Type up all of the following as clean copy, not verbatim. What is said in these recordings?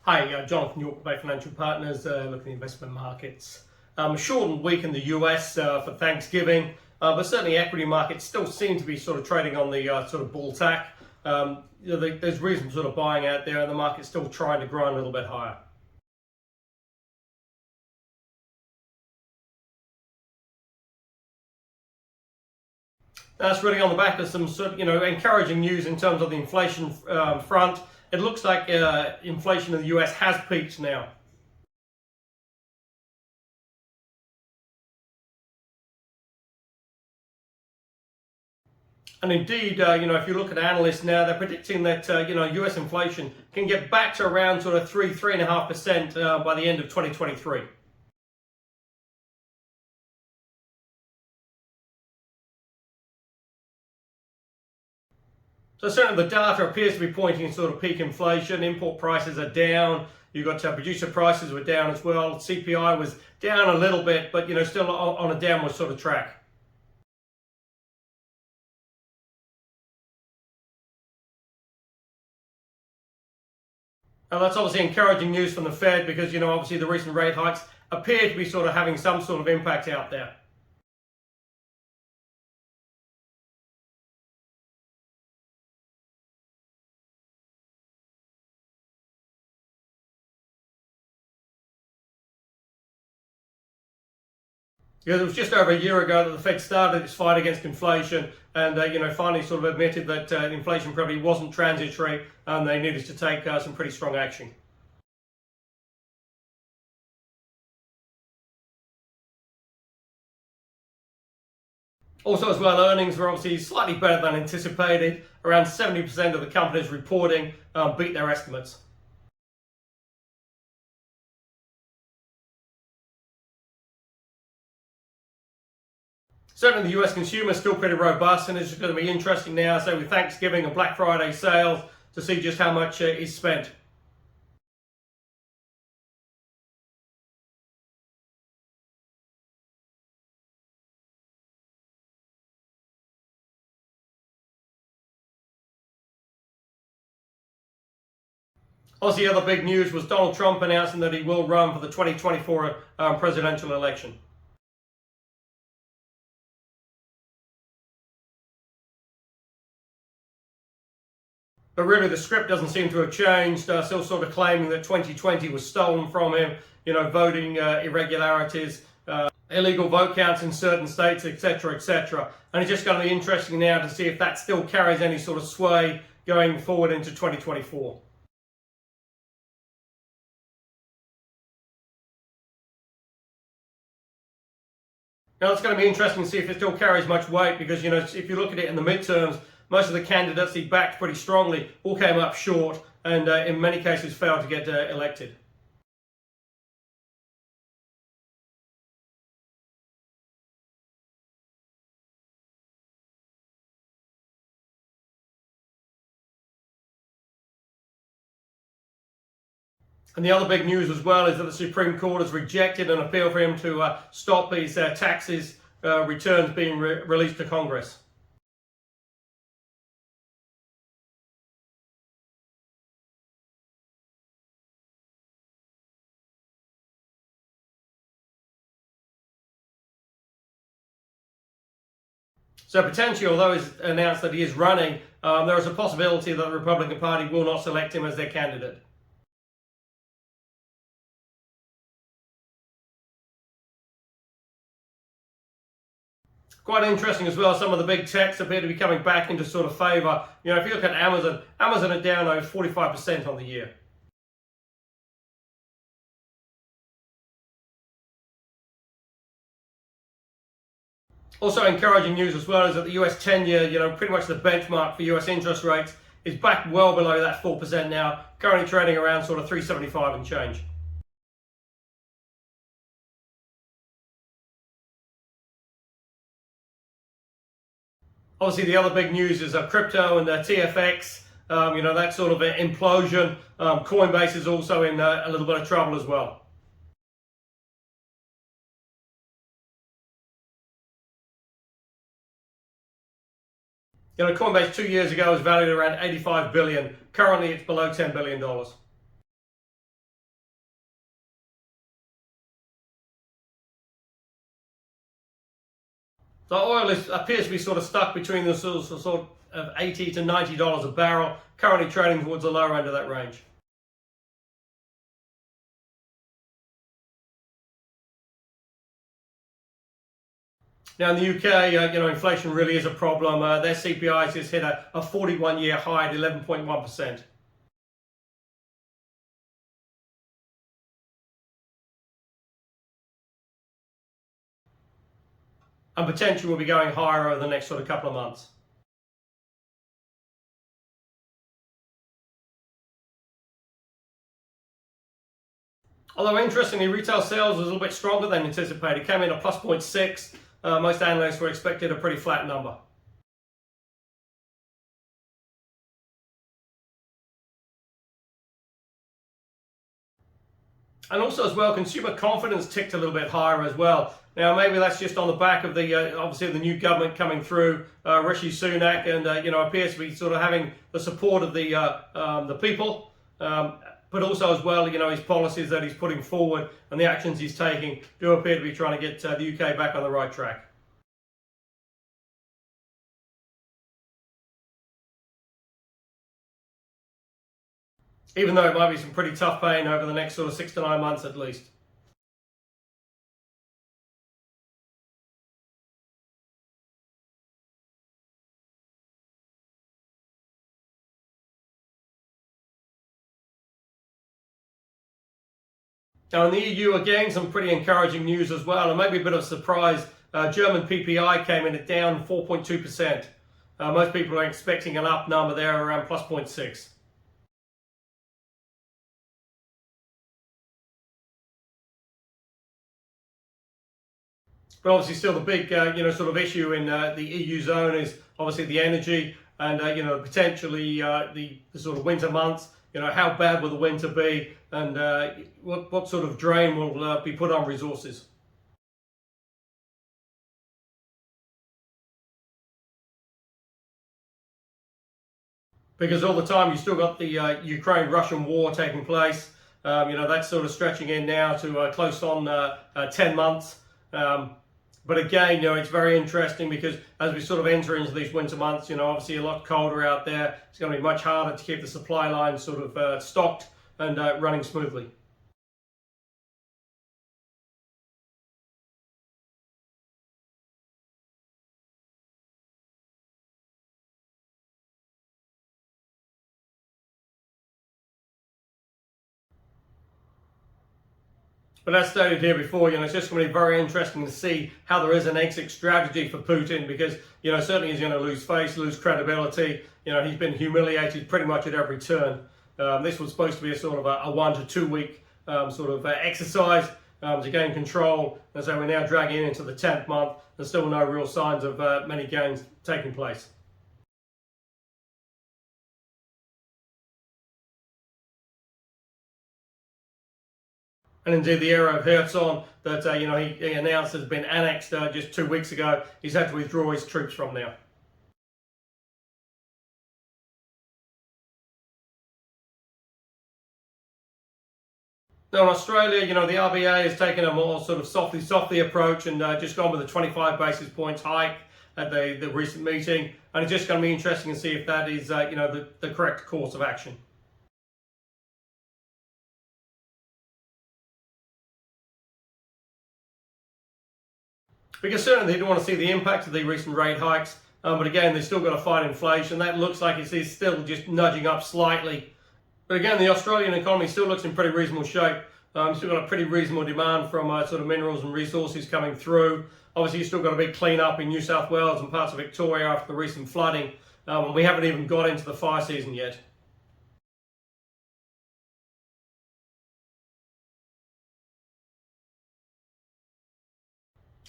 Hi, Jonathan York, Bay Financial Partners, looking at investment markets. Shortened week in the US for Thanksgiving, but certainly equity markets still seem to be sort of trading on the sort of bull tack. There's reason for sort of buying out there, and the market's still trying to grind a little bit higher. That's really on the back of some sort of, encouraging news in terms of the inflation front. It looks like inflation in the US has peaked now. And indeed, if you look at analysts now, they're predicting that U.S. inflation can get back to around sort of 3.5% by the end of 2023. So certainly the data appears to be pointing to sort of peak inflation. Import prices are down. You've got producer prices were down as well. CPI was down a little bit, but still on a downward sort of track. That's obviously encouraging news from the Fed because, obviously the recent rate hikes appear to be sort of having some sort of impact out there. Yeah, it was just over a year ago that the Fed started its fight against inflation, and finally sort of admitted that inflation probably wasn't transitory, and they needed to take some pretty strong action. Also, as well, earnings were obviously slightly better than anticipated. Around 70% of the companies reporting beat their estimates. Certainly, the US consumer is still pretty robust, and it's going to be interesting now, say with Thanksgiving and Black Friday sales, to see just how much is spent. Obviously, the other big news was Donald Trump announcing that he will run for the 2024 presidential election. But really, the script doesn't seem to have changed. Still sort of claiming that 2020 was stolen from him, voting irregularities, illegal vote counts in certain states, etc., etc. And it's just going to be interesting now to see if that still carries any sort of sway going forward into 2024. Now, it's going to be interesting to see if it still carries much weight because, if you look at it in the midterms, most of the candidates he backed pretty strongly all came up short and in many cases failed to get elected. And the other big news as well is that the Supreme Court has rejected an appeal for him to stop his taxes returns being released to Congress. So potentially, although he's announced that he is running, there is a possibility that the Republican Party will not select him as their candidate. Quite interesting as well, some of the big techs appear to be coming back into sort of favour. If you look at Amazon are down over 45% on the year. Also encouraging news as well is that the US 10-year, pretty much the benchmark for US interest rates, is back well below that 4% now, currently trading around sort of 375 and change. Obviously, the other big news is crypto and TFX. That sort of implosion. Coinbase is also in a little bit of trouble as well. Coinbase 2 years ago was valued around 85 billion. Currently, it's below $10 billion. So appears to be sort of stuck between the sort of $80 to $90 a barrel, currently trading towards the lower end of that range. Now in the UK, inflation really is a problem. Their CPI just hit a 41-year high at 11.1%. And potentially will be going higher over the next sort of couple of months. Although interestingly, retail sales was a little bit stronger than anticipated. Came in at plus 0.6. Most analysts were expected a pretty flat number. And also as well, consumer confidence ticked a little bit higher as well. Now maybe that's just on the back of the obviously the new government coming through, Rishi Sunak, and appears to be sort of having the support of the people, but also as well, his policies that he's putting forward and the actions he's taking do appear to be trying to get the UK back on the right track. Even though it might be some pretty tough pain over the next sort of 6 to 9 months at least. Now in the EU, again, some pretty encouraging news as well, and maybe a bit of a surprise. German PPI came in at down 4.2%. Most people are expecting an up number there around plus 0.6. But obviously still the big, sort of issue in the EU zone is obviously the energy and, potentially the sort of winter months. How bad will the winter be, and what sort of drain will be put on resources. Because all the time you still got the Ukraine-Russian war taking place. That's sort of stretching in now to close on 10 months. But again, it's very interesting because as we sort of enter into these winter months, obviously a lot colder out there. It's going to be much harder to keep the supply lines sort of stocked and running smoothly. But as stated here before, it's just going to be very interesting to see how there is an exit strategy for Putin because, certainly he's going to lose face, lose credibility. He's been humiliated pretty much at every turn. This was supposed to be a sort of a 1 to 2 week sort of exercise to gain control. And so we're now dragging into the 10th month and still no real signs of many gains taking place. And indeed, the area of Kherson that he announced has been annexed just 2 weeks ago. He's had to withdraw his troops from now. Now in Australia, the RBA has taken a more sort of softly approach and just gone with a 25 basis points hike at the recent meeting. And it's just going to be interesting to see if that is the correct course of action. Because certainly they don't want to see the impact of the recent rate hikes, but again, they've still got to fight inflation. That looks like it's still just nudging up slightly. But again, the Australian economy still looks in pretty reasonable shape. Still got a pretty reasonable demand from sort of minerals and resources coming through. Obviously, you've still got a big clean up in New South Wales and parts of Victoria after the recent flooding. And we haven't even got into the fire season yet.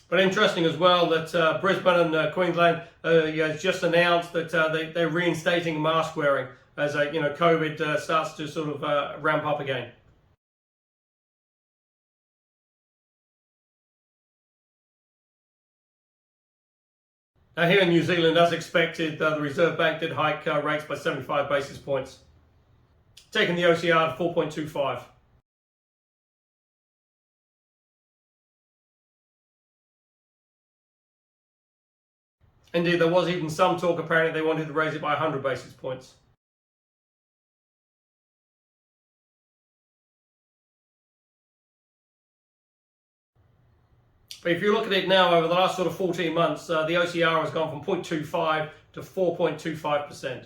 But interesting as well that Brisbane and Queensland has just announced that they're reinstating mask wearing as COVID starts to sort of ramp up again. Now here in New Zealand, as expected, the Reserve Bank did hike rates by 75 basis points, taking the OCR to 4.25. Indeed, there was even some talk apparently they wanted to raise it by 100 basis points. But if you look at it now over the last sort of 14 months, the OCR has gone from 0.25 to 4.25%.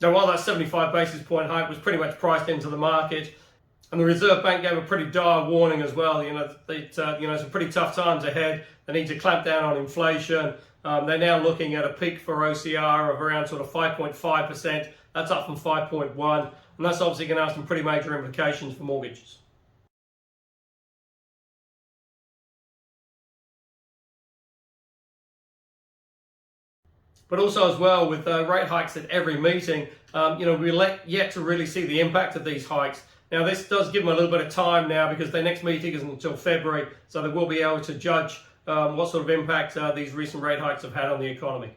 Now, while that 75 basis point hike was pretty much priced into the market, and the Reserve Bank gave a pretty dire warning as well, some pretty tough times ahead. They need to clamp down on inflation. They're now looking at a peak for OCR of around sort of 5.5%. That's up from 5.1, and that's obviously going to have some pretty major implications for mortgages. But also as well, with rate hikes at every meeting, we're yet to really see the impact of these hikes. Now, this does give them a little bit of time now because their next meeting isn't until February, so they will be able to judge what sort of impact these recent rate hikes have had on the economy.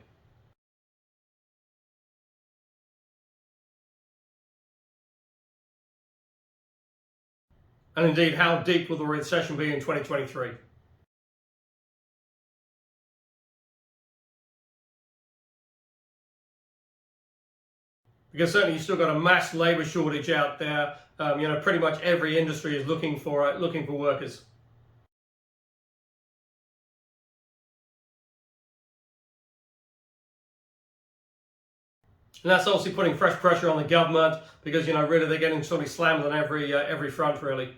And indeed, how deep will the recession be in 2023? Because certainly you've still got a mass labour shortage out there. Pretty much every industry is looking for workers. And that's obviously putting fresh pressure on the government because, really they're getting sort of slammed on every front, really.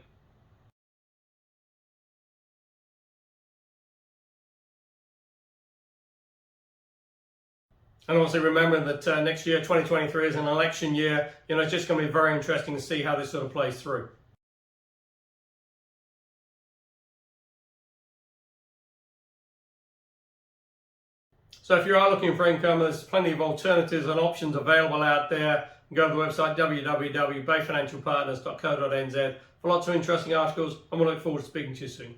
And obviously remembering that next year, 2023, is an election year, it's just going to be very interesting to see how this sort of plays through. So if you are looking for income, there's plenty of alternatives and options available out there. Go to the website www.bayfinancialpartners.co.nz for lots of interesting articles, and we look forward to speaking to you soon.